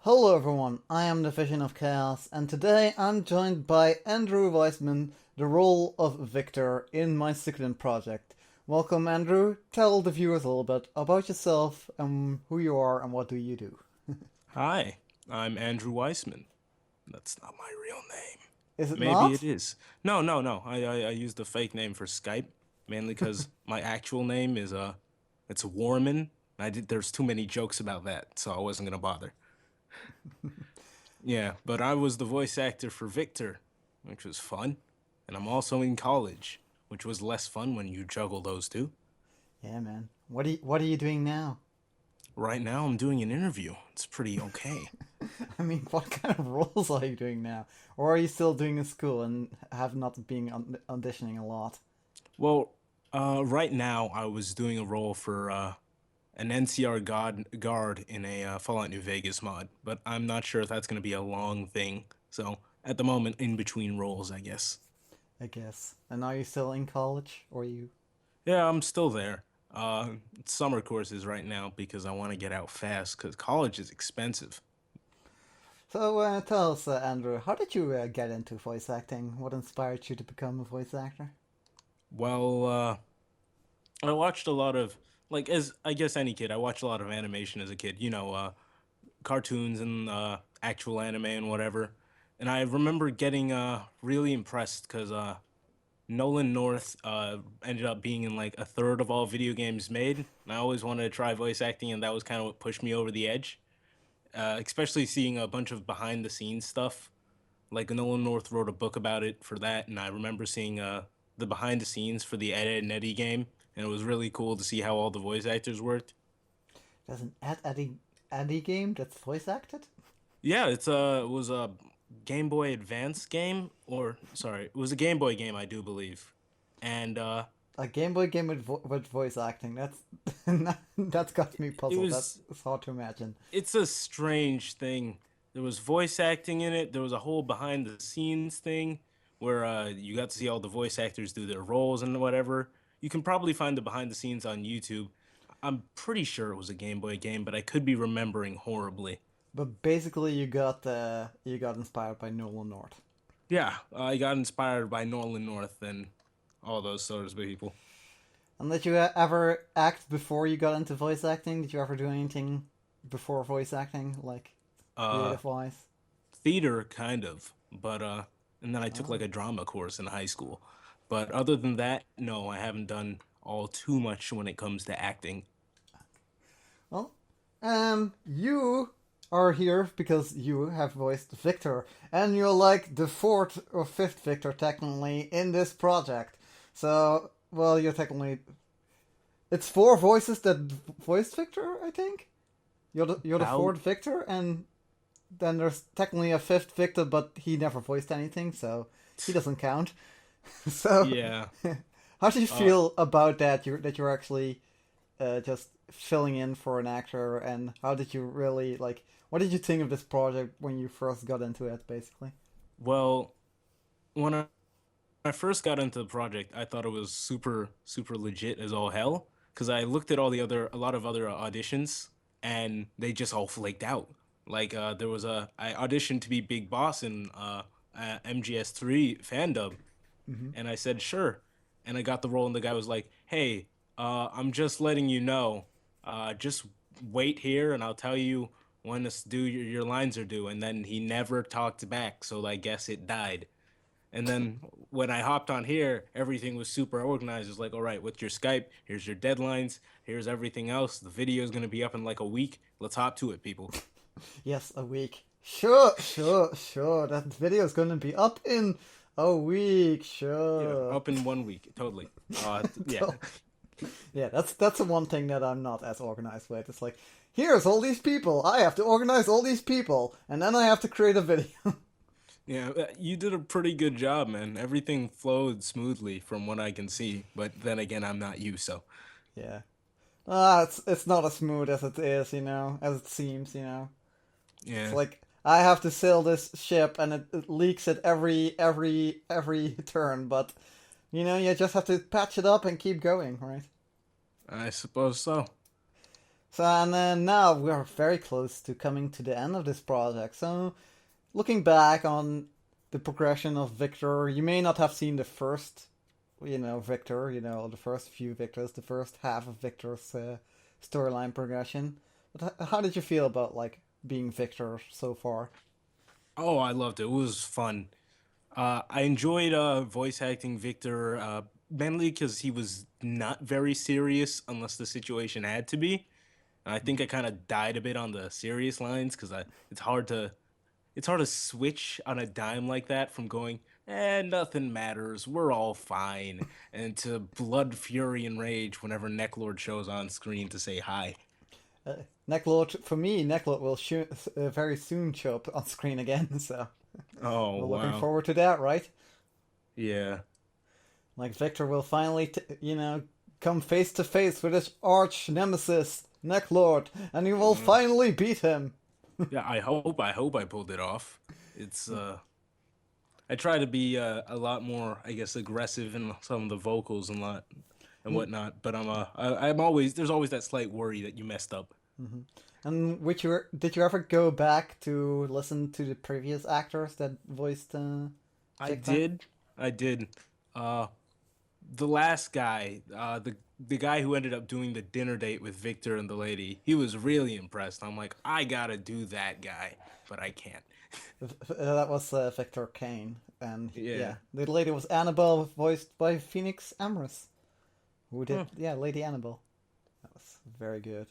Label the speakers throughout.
Speaker 1: Hello everyone, I am the Vision of Chaos, and today I'm joined by Andrew Weissman, the role of Victor in my Suikoden project. Welcome Andrew, tell the viewers a little bit about yourself and who you are and what do you do.
Speaker 2: Hi, I'm Andrew Weissman. That's not my real name.
Speaker 1: Is it
Speaker 2: Maybe it
Speaker 1: not?
Speaker 2: is. No. I used a fake name for Skype mainly because my actual name is it's Warman. There's too many jokes about that, so I wasn't gonna bother. Yeah, but I was the voice actor for Victor, which was fun, and I'm also in college, which was less fun when you juggle those two.
Speaker 1: Yeah man, what are you doing now?
Speaker 2: Right now, I'm doing an interview. It's pretty okay.
Speaker 1: I mean, what kind of roles are you doing now? Or are you still doing in school and have not been auditioning a lot?
Speaker 2: Well, right now I was doing a role for an NCR guard in a Fallout New Vegas mod, but I'm not sure if that's going to be a long thing. So at the moment, in between roles, I guess.
Speaker 1: I guess. And are you still in college? Or you?
Speaker 2: Yeah, I'm still there. It's summer courses right now because I want to get out fast because college is expensive.
Speaker 1: So tell us, Andrew, how did you get into voice acting? What inspired you to become a voice actor?
Speaker 2: Well, I watched a lot of as I guess any kid, I watched a lot of animation as a kid. Cartoons and actual anime and whatever. And I remember getting really impressed because Nolan North ended up being in like a third of all video games made. And I always wanted to try voice acting, and that was kind of what pushed me over the edge. Especially seeing a bunch of behind the scenes stuff. Like Nolan North wrote a book about it for that, and I remember seeing the behind the scenes for the Ed, Ed and Eddie game, and it was really cool to see how all the voice actors worked.
Speaker 1: There's an Eddie game that's voice acted?
Speaker 2: Yeah, it was a Game Boy Advance game, or sorry, it was a Game Boy game, I do believe. And
Speaker 1: A Game Boy game with voice acting. That's that's got me
Speaker 2: it
Speaker 1: puzzled. That's
Speaker 2: was
Speaker 1: it's hard to imagine.
Speaker 2: it's a strange thing. There was voice acting in it. There was a whole behind the scenes thing where you got to see all the voice actors do their roles and whatever. You can probably find the behind the scenes on YouTube. I'm pretty sure it was a Game Boy game, but I could be remembering horribly.
Speaker 1: But basically, you got inspired by Nolan North.
Speaker 2: Yeah, I got inspired by Nolan North and all those sorts of people.
Speaker 1: And did you ever act before you got into voice acting? Did you ever do anything before voice acting, like
Speaker 2: Uh,
Speaker 1: creative wise?
Speaker 2: Theater kind of, but and then I took like
Speaker 1: Oh,
Speaker 2: a drama course in high school. But other than that, no, I haven't done all too much when it comes to acting.
Speaker 1: well, you are here because you have voiced Victor, and you're like the fourth or fifth Victor technically in this project. So, well, you're technically it's four voices that voiced Victor, I think. You're the
Speaker 2: About
Speaker 1: fourth Victor, and then there's technically a fifth Victor, but he never voiced anything, so he doesn't count. So,
Speaker 2: yeah.
Speaker 1: how do you
Speaker 2: Uh
Speaker 1: feel about that? You're actually just filling in for an actor, and how did you really like? What did you think of this project when you first got into it, basically?
Speaker 2: well, when I first got into the project, I thought it was super legit as all hell because I looked at a lot of other auditions and they just all flaked out. Like there was I auditioned to be Big Boss in MGS3 fan dub,
Speaker 1: Mm-hmm.
Speaker 2: and I said sure, and I got the role, and the guy was like, "Hey, I'm just letting you know, just wait here, and I'll tell you when your lines are due." And then he never talked back, so I guess it died. And then when I hopped on here, everything was super organized. It's like, all right, with your Skype, here's your deadlines, here's everything else. The video is gonna be up in like a week. Let's hop to it, people.
Speaker 1: Yes, a week. Sure. That video is gonna be up in a week.
Speaker 2: Yeah,
Speaker 1: Sure.
Speaker 2: up in 1 week, totally. Yeah,
Speaker 1: So, yeah, that's the one thing that I'm not as organized with. It's like, here's all these people. I have to organize all these people, and then I have to create a video.
Speaker 2: yeah. You did a pretty good job, man. Everything flowed smoothly from what I can see. But then again, I'm not you, so
Speaker 1: Yeah. It's not as smooth as it is, as it seems, It's
Speaker 2: yeah.
Speaker 1: like I have to sail this ship, and it leaks at every turn. But you just have to patch it up and keep going, right?
Speaker 2: I suppose so.
Speaker 1: So, and then now we are very close to coming to the end of this project. So, looking back on the progression of Victor, you may not have seen the first, Victor, the first few Victors, the first half of Victor's storyline progression. But how did you feel about like being Victor so far?
Speaker 2: Oh, I loved it. It was fun. I enjoyed voice acting Victor mainly because he was not very serious unless the situation had to be. I think I kind of died a bit on the serious lines because it's hard to switch on a dime like that from going nothing matters, we're all fine, and to blood, fury, and rage whenever Necklord shows on screen to say hi.
Speaker 1: Uh, Necklord, for me, Necklord will very soon show up on screen again. So
Speaker 2: Oh
Speaker 1: we're looking
Speaker 2: wow,
Speaker 1: forward to that, right?
Speaker 2: yeah.
Speaker 1: Like Victor will finally, come face to face with his arch nemesis, Necklord, and he will
Speaker 2: Mm.
Speaker 1: finally beat him.
Speaker 2: Yeah, I hope I pulled it off. It's I try to be a lot more, I guess, aggressive in some of the vocals and lot and whatnot, but I'm always there's always that slight worry that you messed up.
Speaker 1: Mm-hmm. And did you ever go back to listen to the previous actors that voiced
Speaker 2: I
Speaker 1: Victor?
Speaker 2: did. I did. Uh the last guy, the guy who ended up doing the dinner date with Victor and the lady, he was really impressed. I'm like, I gotta do that guy, but I can't.
Speaker 1: That was Victor Kane, and
Speaker 2: Yeah.
Speaker 1: yeah, the lady was Annabelle, voiced by Phoenix Amorous, who did
Speaker 2: Huh.
Speaker 1: Lady Annabelle. That was very good.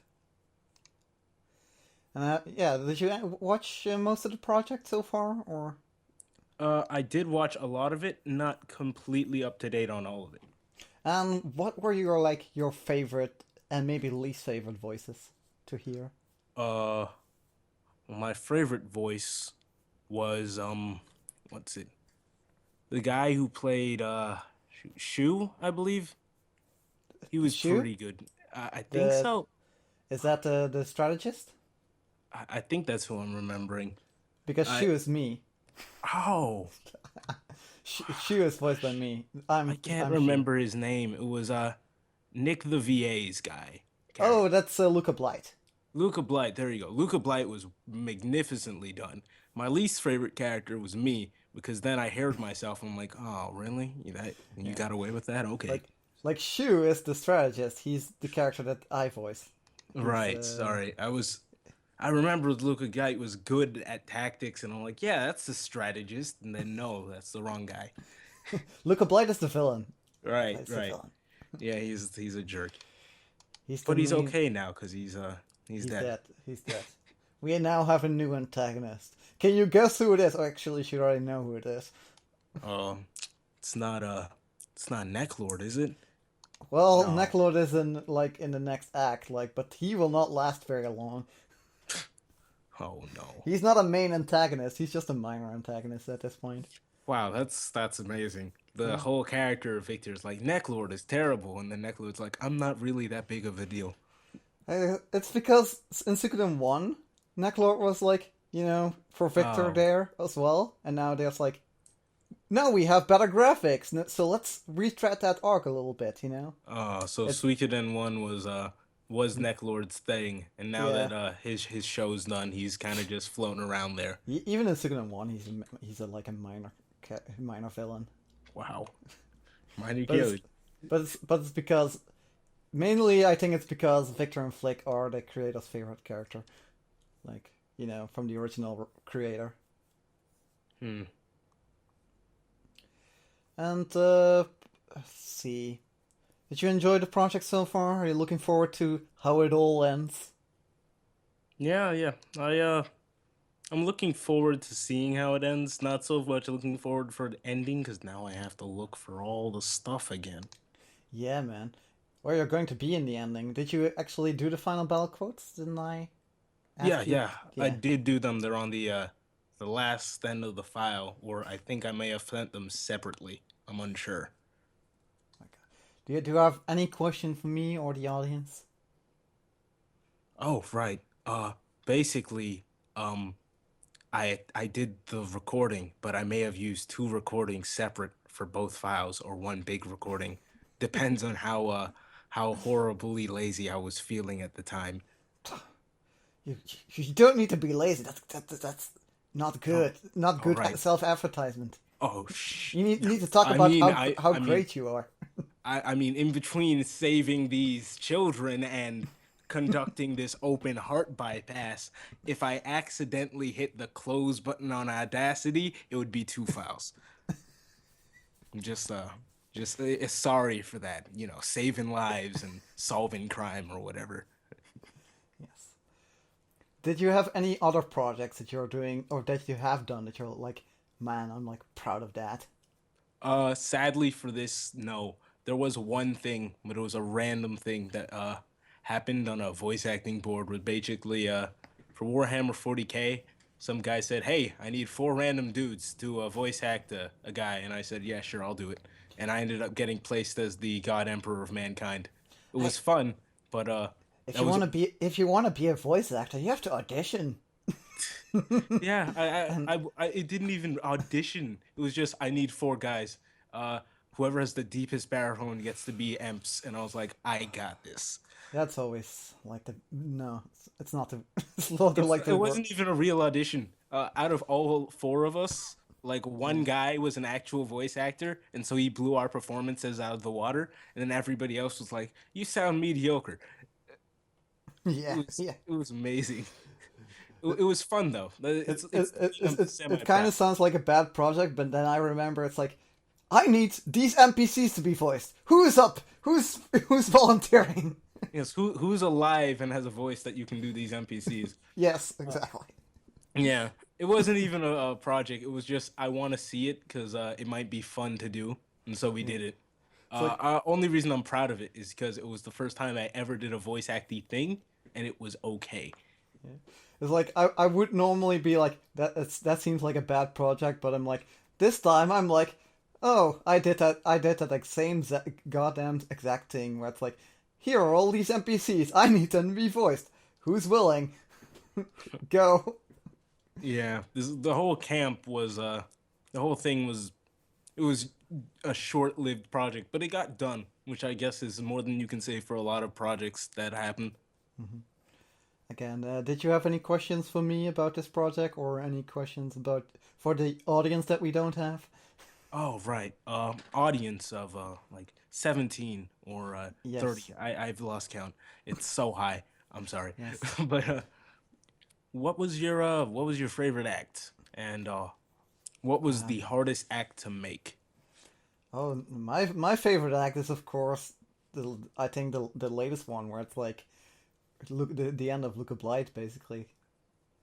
Speaker 1: And yeah, did you watch most of the project so far, or?
Speaker 2: I did watch a lot of it, not completely up to date on all of it.
Speaker 1: And what were your favorite and maybe least favorite voices to hear?
Speaker 2: Uh, my favorite voice was what's it? The guy who played Shu, I believe. He was
Speaker 1: Shu,
Speaker 2: pretty good. I think
Speaker 1: the
Speaker 2: so.
Speaker 1: is that the strategist?
Speaker 2: I think that's who I'm remembering.
Speaker 1: Because
Speaker 2: I
Speaker 1: Shu is me.
Speaker 2: oh,
Speaker 1: Shu is voiced by me.
Speaker 2: I can't
Speaker 1: I'm Shu.
Speaker 2: remember his name. It was Nick the VA's guy
Speaker 1: Oh,
Speaker 2: character.
Speaker 1: that's Luca Blight.
Speaker 2: Luca Blight, there you go. Luca Blight was magnificently done. My least favorite character was me because then I heard myself and I'm like, oh, really? You
Speaker 1: Yeah,
Speaker 2: got away with that? Okay.
Speaker 1: like Shu is the strategist. He's the character that I voice. He's
Speaker 2: Right. Sorry. I remember Luca Blight was good at tactics and I'm like, yeah, that's the strategist. And then no, that's the wrong guy.
Speaker 1: Luca Blight is the villain.
Speaker 2: Right,
Speaker 1: He's the
Speaker 2: right.
Speaker 1: villain.
Speaker 2: Yeah, he's a jerk.
Speaker 1: He's the
Speaker 2: But he's
Speaker 1: main.
Speaker 2: okay now because he's
Speaker 1: He's
Speaker 2: dead.
Speaker 1: dead. He's dead. We now have a new antagonist. Can you guess who it is? Or actually, you should already know who it is.
Speaker 2: Um it's not it's not Necklord, is it?
Speaker 1: Well,
Speaker 2: No.
Speaker 1: Necklord is in the next act, but he will not last very long.
Speaker 2: Oh no.
Speaker 1: He's not a main antagonist. He's just a minor antagonist at this point.
Speaker 2: Wow, that's amazing. The
Speaker 1: Yeah.
Speaker 2: whole character of Victor is like Necklord is terrible, and then Necklord's like, I'm not really that big of a deal.
Speaker 1: It's because in Suikoden 1, Necklord was for Victor
Speaker 2: Oh,
Speaker 1: there as well, and now there's now we have better graphics, so let's retread that arc a little bit.
Speaker 2: so
Speaker 1: It's,
Speaker 2: Suikoden one was Necklord's thing, and now
Speaker 1: yeah.
Speaker 2: that his show's done, he's kind of just floating around there.
Speaker 1: Even in Suikoden 1, he's a minor, minor villain.
Speaker 2: Wow, minor
Speaker 1: But it's,
Speaker 2: kid.
Speaker 1: but it's because, mainly I think it's because Victor and Flick are the creator's favorite character. From the original creator.
Speaker 2: Hmm.
Speaker 1: And let's see. Did you enjoy the project so far? Are you looking forward to how it all ends?
Speaker 2: Yeah, yeah. I'm looking forward to seeing how it ends. Not so much looking forward for the ending, because now I have to look for all the stuff again.
Speaker 1: Yeah, man. Where you're going to be in the ending? Did you actually do the final battle quotes? Didn't I
Speaker 2: Yeah,
Speaker 1: ask you?
Speaker 2: yeah, I
Speaker 1: Yeah.
Speaker 2: did do them. They're on the last end of the file, or I think I may have sent them separately. I'm unsure.
Speaker 1: Okay. Do you have any question for me or the audience?
Speaker 2: Oh, right. Basically, um, I did the recording, but I may have used two recordings separate for both files, or one big recording. Depends on how horribly lazy I was feeling at the time.
Speaker 1: you don't need to be lazy. That's not
Speaker 2: Oh,
Speaker 1: good. Not
Speaker 2: all
Speaker 1: good
Speaker 2: right.
Speaker 1: self-advertisement.
Speaker 2: Oh, shh.
Speaker 1: You need to talk
Speaker 2: I
Speaker 1: about
Speaker 2: mean,
Speaker 1: how
Speaker 2: I mean,
Speaker 1: great you are.
Speaker 2: I mean, in between saving these children and conducting this open heart bypass, if I accidentally hit the close button on Audacity, it would be 2 files. I'm just sorry for that. You know, saving lives and solving crime or whatever.
Speaker 1: Yes. Did you have any other projects that you're doing or that you have done that you're like, man, I'm like proud of that?
Speaker 2: Sadly for this, no. There was one thing, but it was a random thing that happened on a voice acting board with basically for Warhammer 40K, some guy said, "Hey, I need 4 random dudes to voice act a guy," and I said, "Yeah, sure, I'll do it." And I ended up getting placed as the God Emperor of Mankind. It
Speaker 1: Hey,
Speaker 2: was fun, but
Speaker 1: if
Speaker 2: that
Speaker 1: you
Speaker 2: was
Speaker 1: want to be a voice actor, you have to audition.
Speaker 2: yeah,
Speaker 1: And
Speaker 2: it didn't even audition. It was just I need 4 guys. Uh, Whoever has the deepest baritone gets to be Emps, and I was like, I got this.
Speaker 1: that's always like the no, it's not the it's not the like
Speaker 2: It
Speaker 1: the work.
Speaker 2: wasn't even a real audition. Out of all 4 of us, like one
Speaker 1: Yeah.
Speaker 2: guy was an actual voice actor, and so he blew our performances out of the water, and then everybody else was like, "You sound mediocre." It
Speaker 1: Yeah,
Speaker 2: was
Speaker 1: yeah.
Speaker 2: it was amazing. It was fun though.
Speaker 1: It
Speaker 2: It's
Speaker 1: it
Speaker 2: the
Speaker 1: it
Speaker 2: thing
Speaker 1: it,
Speaker 2: I'm
Speaker 1: it,
Speaker 2: semi
Speaker 1: it kind
Speaker 2: proud.
Speaker 1: of sounds like a bad project, but then I remember it's like I need these NPCs to be voiced. Who's up? Who's volunteering?
Speaker 2: Yes, who's alive and has a voice that you can do these NPCs?
Speaker 1: Yes, exactly.
Speaker 2: Yeah, it wasn't even a project. It was just I want to see it because it might be fun to do, and so we
Speaker 1: Yeah.
Speaker 2: did it.
Speaker 1: It's like
Speaker 2: Only reason I'm proud of it is because it was the first time I ever did a voice acting thing, and it was okay.
Speaker 1: yeah. It's like I would normally be like that seems like a bad project, but I'm like this time I'm like, oh, I did that like same goddamn exact thing where it's like, here are all these NPCs. I need them to be voiced. Who's willing? Go.
Speaker 2: Yeah, the whole camp was the whole thing was it was a short-lived project, but it got done, which I guess is more than you can say for a lot of projects that happen.
Speaker 1: Again, did you have any questions for me about this project, or any questions about for the audience that we don't have?
Speaker 2: Oh, right. Audience of like 17 or 30.
Speaker 1: Yes,
Speaker 2: I've lost count. It's so high. I'm sorry.
Speaker 1: yes.
Speaker 2: But what was your favorite act? And what was the
Speaker 1: Um,
Speaker 2: hardest act to make?
Speaker 1: oh, my favorite act is of course I think the latest one where it's like look the end of Luca Blight basically,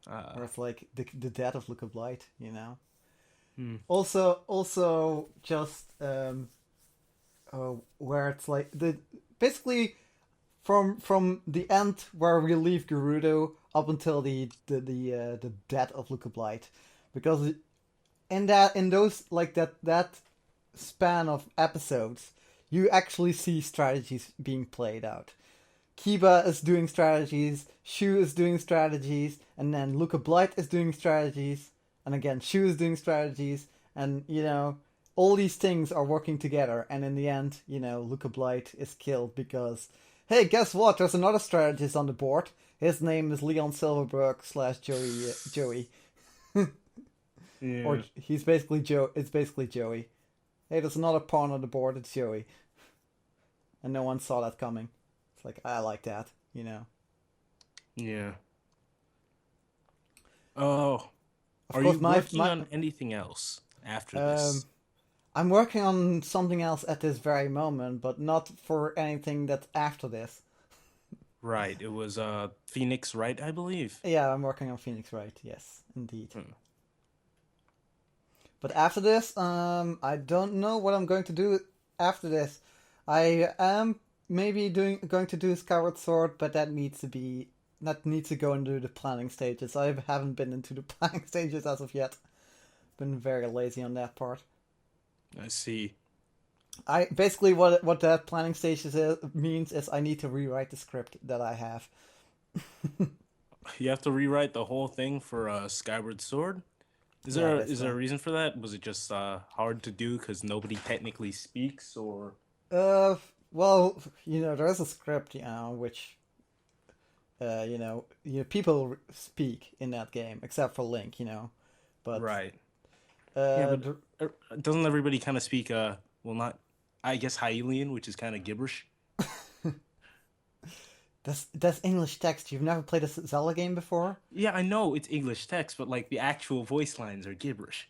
Speaker 2: Uh
Speaker 1: where it's like the death of Luca Blight, you know.
Speaker 2: hmm.
Speaker 1: Also just where it's like the basically from the end where we leave Gerudo up until the death of Luca Blight, because in those like that span of episodes, you actually see strategies being played out. Kiba is doing strategies, Shu is doing strategies, and then Luca Blight is doing strategies, and again Shu is doing strategies, and you know all these things are working together, and in the end, you know, Luca Blight is killed because, hey, guess what? There's another strategist on the board. His name is Leon Silverberg slash Joey Joey, or
Speaker 2: Yeah.
Speaker 1: he's basically Joe. It's basically Joey. Hey, there's another pawn on the board. It's Joey, and no one saw that coming. It's like I like that, you know.
Speaker 2: Yeah. Oh,
Speaker 1: Of
Speaker 2: are
Speaker 1: course,
Speaker 2: you
Speaker 1: my
Speaker 2: working
Speaker 1: my
Speaker 2: on anything else after
Speaker 1: um,
Speaker 2: this?
Speaker 1: I'm working on something else at this very moment, but not for anything that's after this.
Speaker 2: Right. It was Phoenix, right, I believe.
Speaker 1: Yeah, I'm working on Phoenix Wright. Yes, indeed.
Speaker 2: Hmm.
Speaker 1: But after this, I don't know what I'm going to do after this. I am maybe going to do Skyward Sword, but that needs to go into the planning stages. I haven't been into the planning stages as of yet. Been very lazy on that part.
Speaker 2: I see.
Speaker 1: I basically what that planning stages means is I need to rewrite the script that I have.
Speaker 2: You have to rewrite the whole thing for Skyward Sword?
Speaker 1: Yeah,
Speaker 2: Is there
Speaker 1: basically.
Speaker 2: a reason for that? Was it just hard to do because nobody technically speaks, or
Speaker 1: Uh, well, you know, there is a script, you know, which people speak in that game except for Link, but
Speaker 2: Right. Yeah,
Speaker 1: uh,
Speaker 2: but doesn't everybody kind of speak well, not, I guess, Hylian, which is kind of gibberish.
Speaker 1: that's English text. You've never played a Zelda game before?
Speaker 2: Yeah, I know it's English text, but like the actual voice lines are gibberish.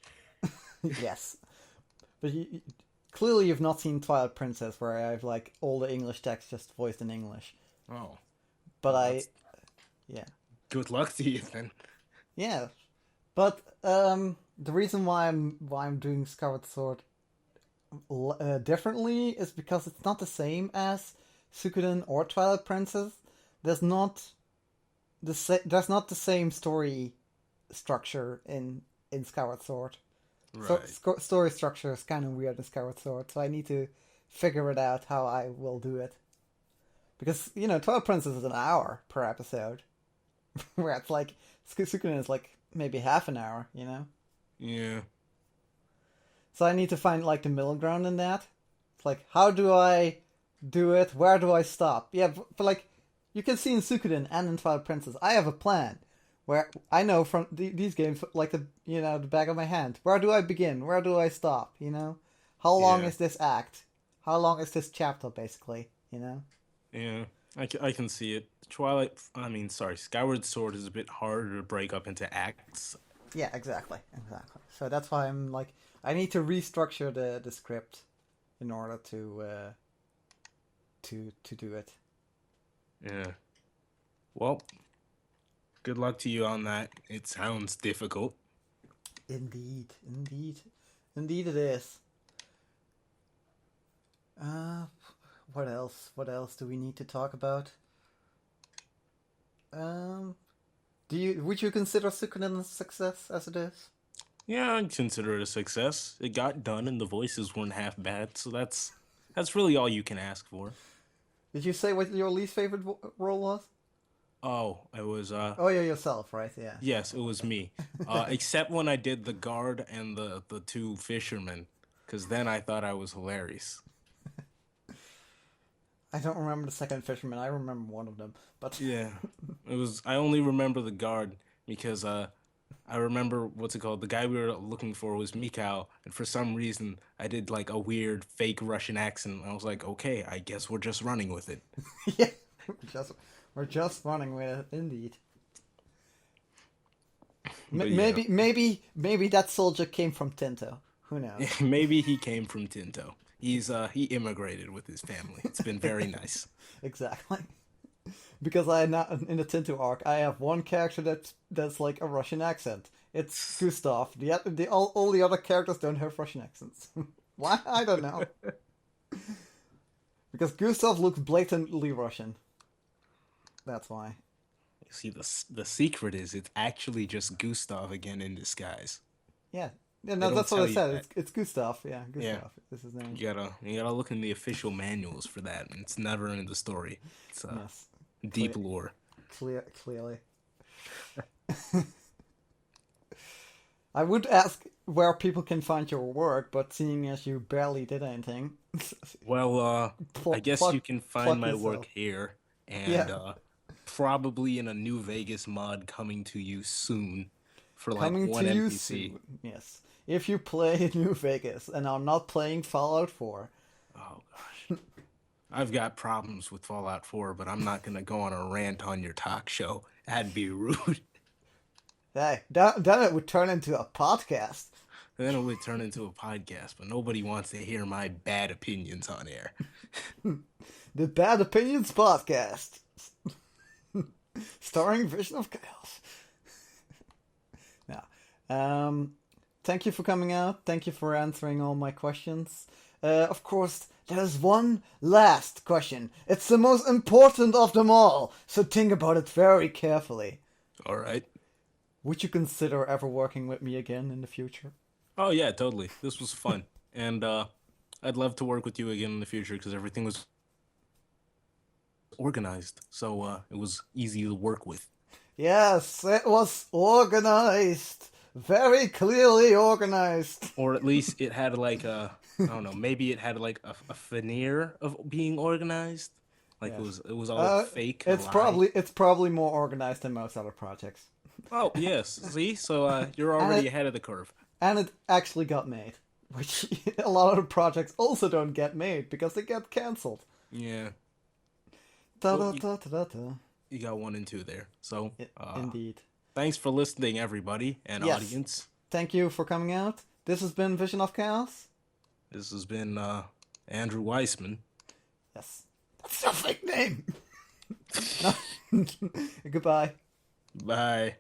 Speaker 1: Yes, but clearly you've not seen Twilight Princess, where I have like all the English text just voiced in English.
Speaker 2: Oh,
Speaker 1: But
Speaker 2: well, that's
Speaker 1: yeah,
Speaker 2: good luck to you then.
Speaker 1: yeah. But the reason why I'm doing Skyward Sword differently is because it's not the same as Suikoden or Twilight Princess. There's not there's not the same story structure in Skyward Sword. So
Speaker 2: Right.
Speaker 1: story structure is kind of weird in Skyward Sword, so I need to figure it out how I will do it. Because Twilight Princess is an hour per episode, where it's like Suikoden is like maybe half an hour.
Speaker 2: Yeah.
Speaker 1: So I need to find like the middle ground in that. It's like, how do I do it? Where do I stop? Yeah, but like you can see in Suikoden and in Twilight Princess, I have a plan where I know from these games like the back of my hand. Where do I begin? Where do I stop? How long
Speaker 2: Yeah.
Speaker 1: is this act? How long is this chapter? Basically,
Speaker 2: Yeah. I can see it. Skyward Sword is a bit harder to break up into acts.
Speaker 1: Yeah, exactly. So that's why I'm like, I need to restructure the script in order to do it.
Speaker 2: Yeah. Well, good luck to you on that. It sounds difficult.
Speaker 1: Indeed, indeed it is. What else? What else do we need to talk about? Would you consider Suikoden a success as it is?
Speaker 2: Yeah, I'd consider it a success. It got done and the voices weren't half bad, so that's really all you can ask for.
Speaker 1: Did you say what your least favorite role was?
Speaker 2: Oh, it was
Speaker 1: Oh, yeah, yourself, right? Yeah.
Speaker 2: yes, it was me. Except when I did the guard and the two fishermen, because then I thought I was hilarious.
Speaker 1: I don't remember the second fisherman. I remember one of them, but
Speaker 2: Yeah, it was. I only remember the guard because I remember what's it called. The guy we were looking for was Mikau, and for some reason I did like a weird fake Russian accent. I was like, okay, I guess we're just running with it.
Speaker 1: yeah, just we're just running with it, indeed.
Speaker 2: But yeah,
Speaker 1: Maybe that soldier came from Tinto. Who knows?
Speaker 2: maybe he came from Tinto. He immigrated with his family. It's been very nice.
Speaker 1: Exactly. Because I now in the Tinto arc, I have one character that's like a Russian accent. It's Gustav. All the other characters don't have Russian accents. Why? I don't know. Because Gustav looks blatantly Russian. That's why.
Speaker 2: See, the secret is it's actually just Gustav again in disguise.
Speaker 1: Yeah. Yeah,
Speaker 2: They
Speaker 1: no,
Speaker 2: don't
Speaker 1: that's what
Speaker 2: tell
Speaker 1: I
Speaker 2: you
Speaker 1: said.
Speaker 2: that.
Speaker 1: It's Gustav. Yeah,
Speaker 2: Yeah,
Speaker 1: Gustav. This is his name.
Speaker 2: you gotta look in the official manuals for that. It's never in the story. It's
Speaker 1: Yes.
Speaker 2: deep lore.
Speaker 1: Clearly. I would ask where people can find your work, but seeing as you barely did anything,
Speaker 2: Well, I guess you can find
Speaker 1: plug
Speaker 2: my
Speaker 1: yourself.
Speaker 2: work here and
Speaker 1: Yeah,
Speaker 2: probably in a New Vegas mod coming to you soon for like
Speaker 1: coming
Speaker 2: one
Speaker 1: to you
Speaker 2: NPC.
Speaker 1: soon. Yes. If you play New Vegas and are not playing Fallout 4,
Speaker 2: Oh gosh. I've got problems with Fallout 4, but I'm not gonna go on a rant on your talk show. That'd be rude.
Speaker 1: hey, then it would turn into a podcast.
Speaker 2: Then it would turn into a podcast, but nobody wants to hear my bad opinions on air.
Speaker 1: The Bad Opinions Podcast. Starring Vision of Chaos. Now, thank you for coming out. Thank you for answering all my questions. Of course, there's one last question. It's the most important of them all, so think about it very carefully.
Speaker 2: All right.
Speaker 1: Would you consider ever working with me again in the future?
Speaker 2: Oh yeah, totally. This was fun, and I'd love to work with you again in the future because everything was organized, so it was easy to work with.
Speaker 1: Yes, it was organized. Very clearly organized.
Speaker 2: Or at least it had like a, I don't know, maybe it had like a veneer of being organized. Like
Speaker 1: Yeah.
Speaker 2: it was all fake. A
Speaker 1: It's
Speaker 2: lie.
Speaker 1: probably more organized than most other projects,
Speaker 2: Oh yes, see, so you're
Speaker 1: and
Speaker 2: already
Speaker 1: it
Speaker 2: ahead of the curve.
Speaker 1: and it actually got made, which a lot of the projects also don't get made because they get cancelled.
Speaker 2: Yeah.
Speaker 1: Da
Speaker 2: Well,
Speaker 1: da da da da da.
Speaker 2: you got 1 and 2 there. So
Speaker 1: Indeed.
Speaker 2: thanks for listening, everybody and
Speaker 1: Yes.
Speaker 2: audience.
Speaker 1: Thank you for coming out. This has been Vision of Chaos.
Speaker 2: This has been Andrew Weissman.
Speaker 1: Yes. That's your fake name. No. Goodbye.
Speaker 2: Bye.